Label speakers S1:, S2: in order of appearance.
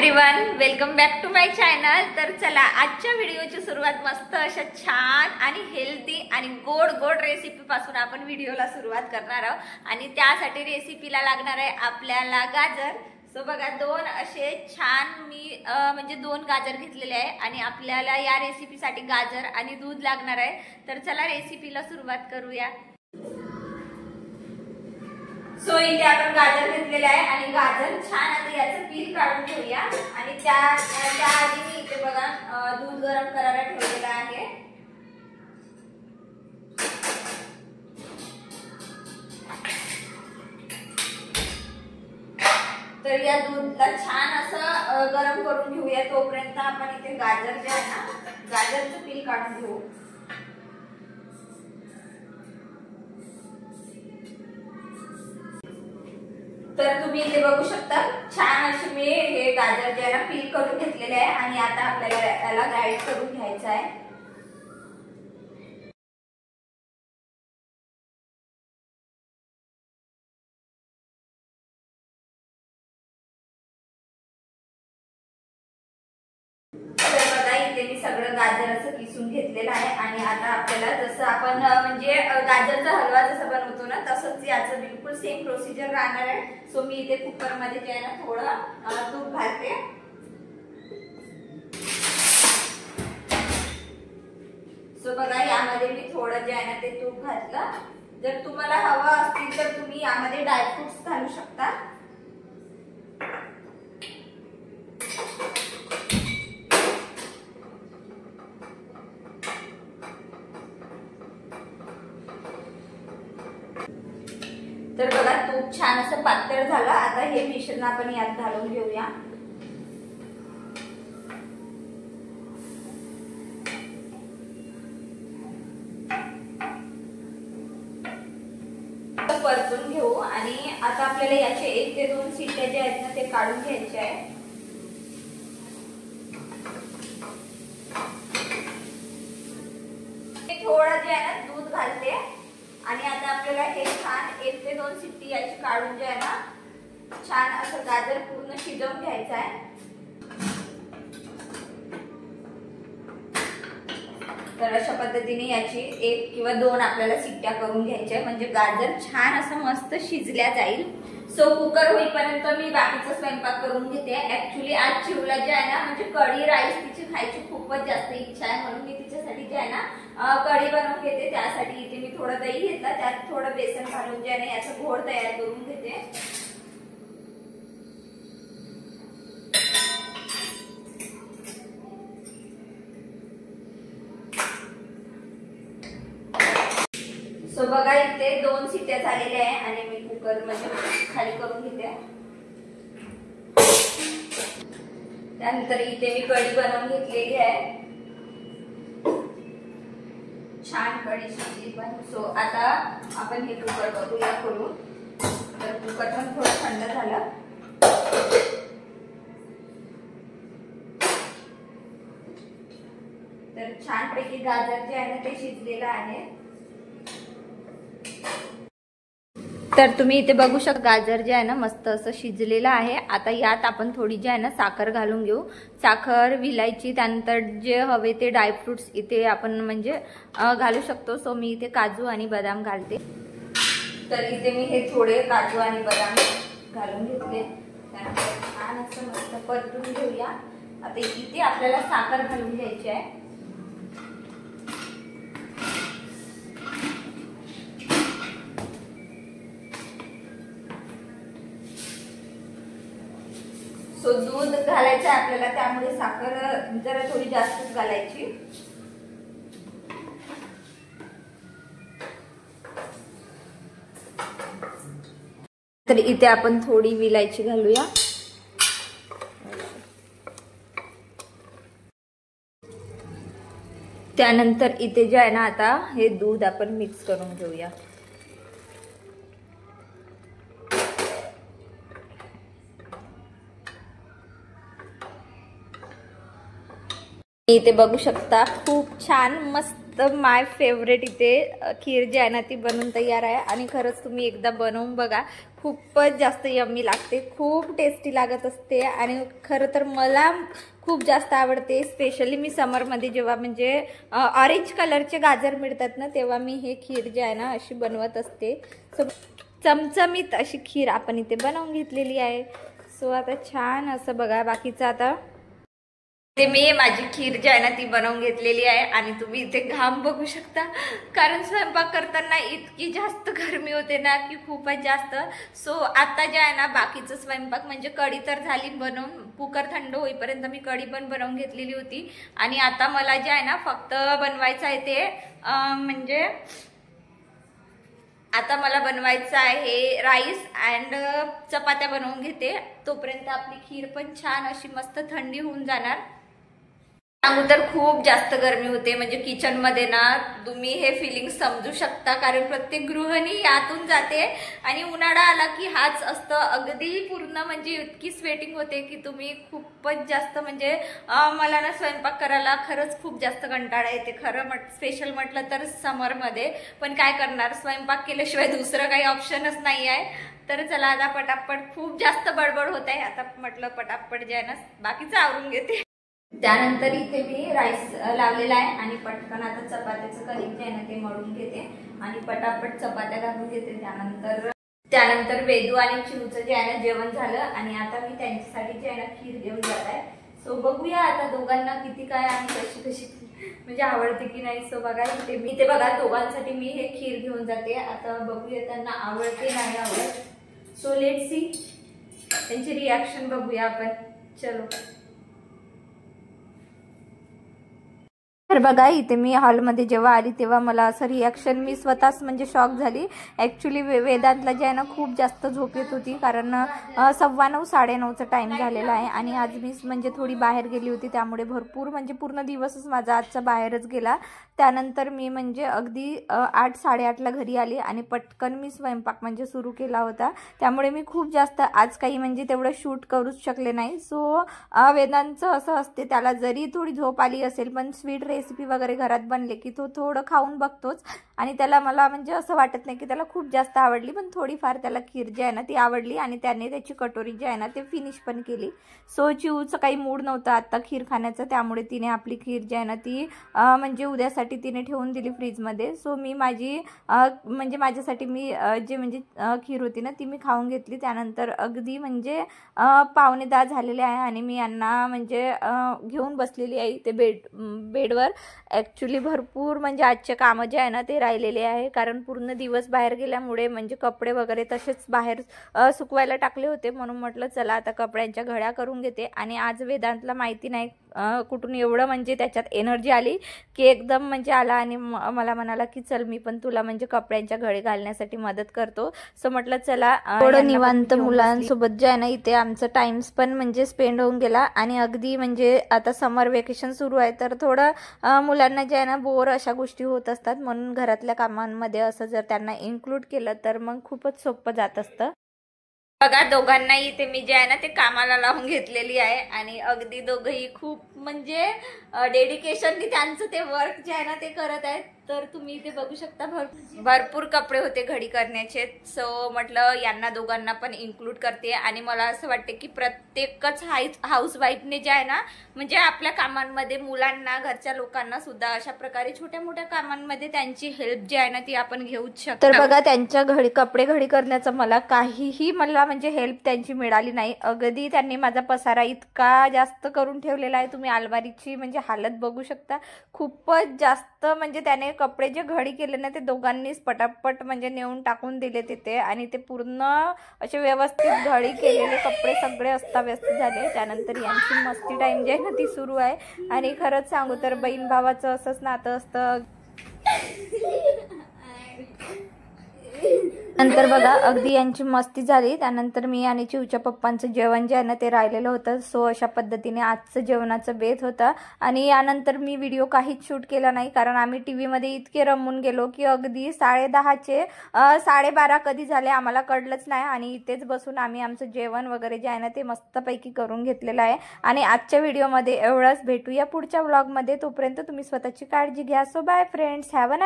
S1: Everyone, welcome back to my channel. तर चला आजच्या व्हिडिओची सुरुवात मस्त अशा छान आणि हेल्दी आणि गोड गोड रेसिपी पासून आपण व्हिडिओला सुरुवात करणार आहोत। आणि त्यासाठी रेसिपीला लागणार आहे आपल्याला गाजर। सो बघा, दोन असे छान मी म्हणजे दोन गाजर घेतलेले आहे आणि आपल्याला या रेसिपीसाठी गाजर आणि दूध लागणार आहे। तर चला रेसिपीला सुरुवात करूया। सो इथे आपण गाजर घेतलेले आहे आणि गाजर छान आता याचं पील काढून घेऊया। आणि त्या आधी मी इथे बघा दूध गरम करायला ठेवलेलं आहे। तर या दूधला छान असं गरम करून घेऊया। तोपर्यंत आपण इथे गाजर जे आहे ना, गाजरचं पील काढून घेऊ। तर तुम्ही इथे बघू शकता छान असे मी हे गाजर जे आहे ना पील करून घेतलेले आहे। आणि आता आपल्याला याला ग्राइंड करून घ्यायचं आहे। तर बघा इथे मी सगळं गाजर असं किसून घेतलेलं आहे। आणि आता आपल्याला जसं आपण म्हणजे गाजरचा हलवा जसं बनवतो ना, तसंच याचं बिलकुल सेम प्रोसिजर राहणार आहे। सो मी इथे कुकर मध्ये जे आहे ना थोडं तूप घालते। सो बघा यामध्ये मी थोडं जे आहे ना ते तूप घातलं। जर तुम्हाला हवं असतील तर तुम्ही यामध्ये ड्रायफ्रुट्स घालू शकता। तर बघा तूप छान असं पातळ झालं। आता हे मिश्रण आपण यात घालून घेऊया। परतून घेऊ आणि आता आपल्याला याचे 1 ते 2 शिट्ट्या जे आहेत ना ते काढून घ्यायचे आहे। थोडं जे आहे ना दूध घालते आणि आता आपल्याला हे छान 1 ते 2 शिट्टी याची काढून जे आहे ना छान असं गाजर पूर्ण शिजवून घ्यायचं आहे। तर अशा पद्धतीने याची 1 किंवा 2 आपल्याला शिट्ट्या करून घ्यायच्या, म्हणजे गाजर छान असं मस्त शिजल्या जाईल। सो कुकर होईपर्यंत मी बाकीचा स्वयंपाक करून घेते। ऍक्च्युली आज चिवला जे आहे ना म्हणजे कढी राईस तिची खायची खूपच जास्त इच्छा आहे, म्हणून मी तिच्यासाठी जे आहे ना कढी बनवून घेते। त्यासाठी इथे मी थोडं दही घेतलं, त्यात थोडं बेसन घालून जे आहे ना याचा घोळ तयार करून घेते। सो बघा इथे 2 शिट्ट्या झालेल्या आहे आणि मी कुकर मध्ये खाली करून घेते। त्यानंतर इथे मी कढी बनवून घेतलेली आहे, छान कढी शिजली पण। सो आता आपण हे कुकर बघूया खोलून। तर कुकर पण थोडं थंड झालं। तर छानपैकी गाजर जे आहे ना ते शिजलेलं आहे। तर तुम्ही इथे बघू शकता गाजर जे आहे ना मस्त असं शिजलेलं आहे। आता यात आपण थोडी जी आहे ना साखर घालून घेऊ। साखर, विलायची, त्यानंतर जे हवे ते ड्रायफ्रुट्स इथे आपण म्हणजे घालू शकतो। सो मी इथे काजू आणि बदाम घालते। तर इथे मी हे थोडे काजू आणि बदाम घालून घेतले। त्यानंतर छान असं मस्त परतून घेऊया। आता इथे आपल्याला साखर घालून घ्यायची आहे। सो दूध घालायचं आहे आपल्याला, त्यामुळे साखर जरा थोडी जास्तच घालायची। तर इथे आपण थोडी विलायची घालूया। त्यानंतर इथे जे आहे ना आता हे दूध आपण मिक्स करून घेऊया। इथे बघू शकता खूप छान मस्त माय फेवरेट इथे खीर जी आहे ना ती बनवून तयार आहे। आणि खरंच तुम्ही एकदा बनवून बघा, खूपच जास्त यम्मी लागते, खूप टेस्टी लागत असते आणि खरं तर मला खूप जास्त आवडते. स्पेशली मी समरमध्ये जेव्हा म्हणजे ऑरेंज कलरचे गाजर मिळतात ना, तेव्हा मी हे खीर जे आहे ना अशी बनवत असते. सो चमचमीत अशी खीर आपण इथे बनवून घेतलेली आहे. सो आता छान असं बघा, बाकीचं आता ते मी माझी खीर जी आहे ना ती बनवून घेतलेली आहे आणि तुम्ही इथे घाम बघू शकता, कारण स्वयंपाक करताना इतकी जास्त गरमी होते ना की खूपच जास्त. सो आता जे आहे ना बाकीचं स्वयंपाक म्हणजे कढी तर झाली बनवून, कुकर थंड होईपर्यंत मी कढी पण बनवून घेतलेली होती आणि आता मला जे आहे ना फक्त बनवायचं आहे ते म्हणजे आता मला बनवायचं आहे राईस अँड चपात्या बनवून घेते. तोपर्यंत आपली खीर पण छान अशी मस्त थंडी होऊन जाणार. सांगू तर खूप जास्त गरमी होते, म्हणजे किचन मध्ये ना तुम्ही हे फिलिंग समजू शकता, कारण प्रत्येक गृहिणी यातून जाते आणि उन्हाळा आला की हाच असतं. अगदी पूर्ण म्हणजे इतकी स्वेटिंग होते की तुम्ही खूपच जास्त म्हणजे मला ना स्वयंपाक करायला खरंच खूप जास्त कंटाळा येते. खरं स्पेशल म्हटलं तर समरमध्ये, पण काय करणार, स्वयंपाक केल्याशिवाय दुसरं काही ऑप्शनच नाही आहे. तर चला आता पटापट, खूप जास्त बडबड होत आहे, आता म्हटलं पटापट जे आहे ना बाकीचं आवरून घेते. त्यानंतर इथे मी राईस लावलेला आहे आणि पटकन आता चपात्याचं कणिक जे आहे ना ते मळून घेते आणि पटापट चपात्या घालून घेते. त्यानंतर वेदू आणि चिवचं जे आहे ना जेवण झालं आणि आता मी त्यांच्यासाठी जे आहे ना खीर घेऊन जात आहे. सो बघूया आता दोघांना किती काय आणि कशी कशी म्हणजे आवडते की नाही. सो बघा इथे बघा दोघांसाठी मी हे खीर घेऊन जाते. आता बघूया त्यांना आवडते नाही आवडत. सो लेट सी, त्यांची रिॲक्शन बघूया आपण. चलो. तर बघा इथे मी हॉलमध्ये जेव्हा आली तेव्हा मला असं रिॲक्शन, मी स्वतःच म्हणजे शॉक झाली. ॲक्च्युली वेदांतला जे आहे ना खूप जास्त झोप येत होती, कारण 9:15 9:30चा टाईम झालेला आहे आणि आज मी म्हणजे थोडी बाहेर गेली होती, त्यामुळे भरपूर म्हणजे पूर्ण दिवसच माझा आजचा बाहेरच गेला. त्यानंतर मी म्हणजे अगदी 8 8:30ला घरी आली आणि पटकन मी स्वयंपाक म्हणजे सुरू केला होता. त्यामुळे मी खूप जास्त आज काही म्हणजे तेवढं शूट करूच शकले नाही. सो वेदांचं असं असते, त्याला जरी थोडी झोप आली असेल पण स्वीट रेसिपी वगैरे घरात बनले की तो थोडं खाऊन बघतोच आणि त्याला मला म्हणजे असं वाटत नाही की त्याला खूप जास्त आवडली, पण थोडीफार त्याला खीर जी आहे ना ती आवडली आणि त्याने त्याची कटोरी जी आहे ना ते फिनिश पण केली. सो चिवचं काही मूड नव्हतं आता खीर खाण्याचं, त्यामुळे तिने आपली खीर जी आहे ना ती म्हणजे उद्यासाठी तिने ठेवून दिली फ्रीजमध्ये. सो मी माझी म्हणजे माझ्यासाठी मी जे म्हणजे खीर होती ना ती मी खाऊन घेतली. त्यानंतर अगदी म्हणजे 9:15 झालेले आहे आणि मी यांना म्हणजे घेऊन बसलेली आहे ते बेडवर. ॲक्च्युली भरपूर म्हणजे आजचे कामं जे आहे ना ते राहिलेले आहे, कारण पूर्ण दिवस बाहेर गेल्यामुळे म्हणजे कपडे वगैरे तसेच बाहेर सुकवायला टाकले होते, म्हणून म्हटलं चला आता कपड्यांच्या घड्या करून घेते. आणि आज वेदांतला माहिती नाही कुठून एवढं म्हणजे त्याच्यात एनर्जी आली की एकदम म्हणजे आला आणि मला म्हणाला की चल मी पण तुला म्हणजे कपड्यांच्या घडी घालण्यासाठी मदत करतो. सो म्हटलं चला थोडं निवांत मुलांसोबत जे आहे ना इथे आमचं टाइम्स पण म्हणजे स्पेंड होऊन गेला. आणि अगदी म्हणजे आता समर वेकेशन सुरू आहे तर थोडं मुलांना जे आहे ना बोर अशा गोष्टी होत असतात, म्हणून घरातल्या कामांमध्ये असं जर त्यांना इन्क्लूड केलं तर मग खूपच सोपं जात असतं. बघा दोघांनाही इथे मी जे आहे ना ते कामाला लावून घेतलेली आहे आणि अगदी दोघंही खूप म्हणजे डेडिकेशननी त्यांचं ते वर्क जे आहे ना ते करत आहेत. तर तुम्ही इथे बघू शकता भरपूर कपडे होते घडी करण्याचे. सो म्हटलं यांना दोघांना पण इन्क्लूड करते आणि मला असं वाटते की प्रत्येकच हाऊसवाईफने जे आहे ना म्हणजे आपल्या कामांमध्ये मुलांना घरच्या लोकांना सुद्धा अशा प्रकारे छोट्या मोठ्या कामांमध्ये त्यांची हेल्प जी आहे ना ती आपण घेऊच शकतो. तर बघा त्यांच्या कपडे घडी करण्याचं मला काहीही म्हणजे हेल्प त्यांची मिळाली नाही. अगदी त्यांनी माझा पसारा इतका जास्त करून ठेवलेला आहे, तुम्ही अलमारीची म्हणजे हालत बघू शकता. खूपच जास्त म्हणजे त्याने कपडे जे घडी केले ना ते दोघांनीच पटापट म्हणजे नेऊन टाकून दिले तिथे आणि ते पूर्ण असे व्यवस्थित घडी केलेले कपडे सगळे अस्ताव्यस्त झाले. त्यानंतर यांची मस्ती टाइम जी आहे ना ती सुरू आहे आणि खरंच सांगू तर बहीण भावाचं असंच नातं असतं. नंतर बघा अगदी यांची मस्ती झाली. त्यानंतर मी आणि चिवच्या पप्पांचं जेवण जे आहे ना ते राहिलेलं होतं. सो अशा पद्धतीने आजचं जेवणाचं बेत होता आणि यानंतर मी व्हिडिओ काहीच शूट केला नाही, कारण आम्ही टीव्हीमध्ये इतके रमून गेलो की अगदी 10:30चे 12:30 कधी झाले आम्हाला कळलंच नाही आणि इथेच बसून आम्ही आमचं जेवण वगैरे जे आहे ना ते मस्तपैकी करून घेतलेलं आहे. आणि आजच्या व्हिडिओमध्ये एवढंच. भेटूया पुढच्या व्लॉगमध्ये. तोपर्यंत तुम्ही स्वतःची काळजी घ्या. So bye friends, have a nice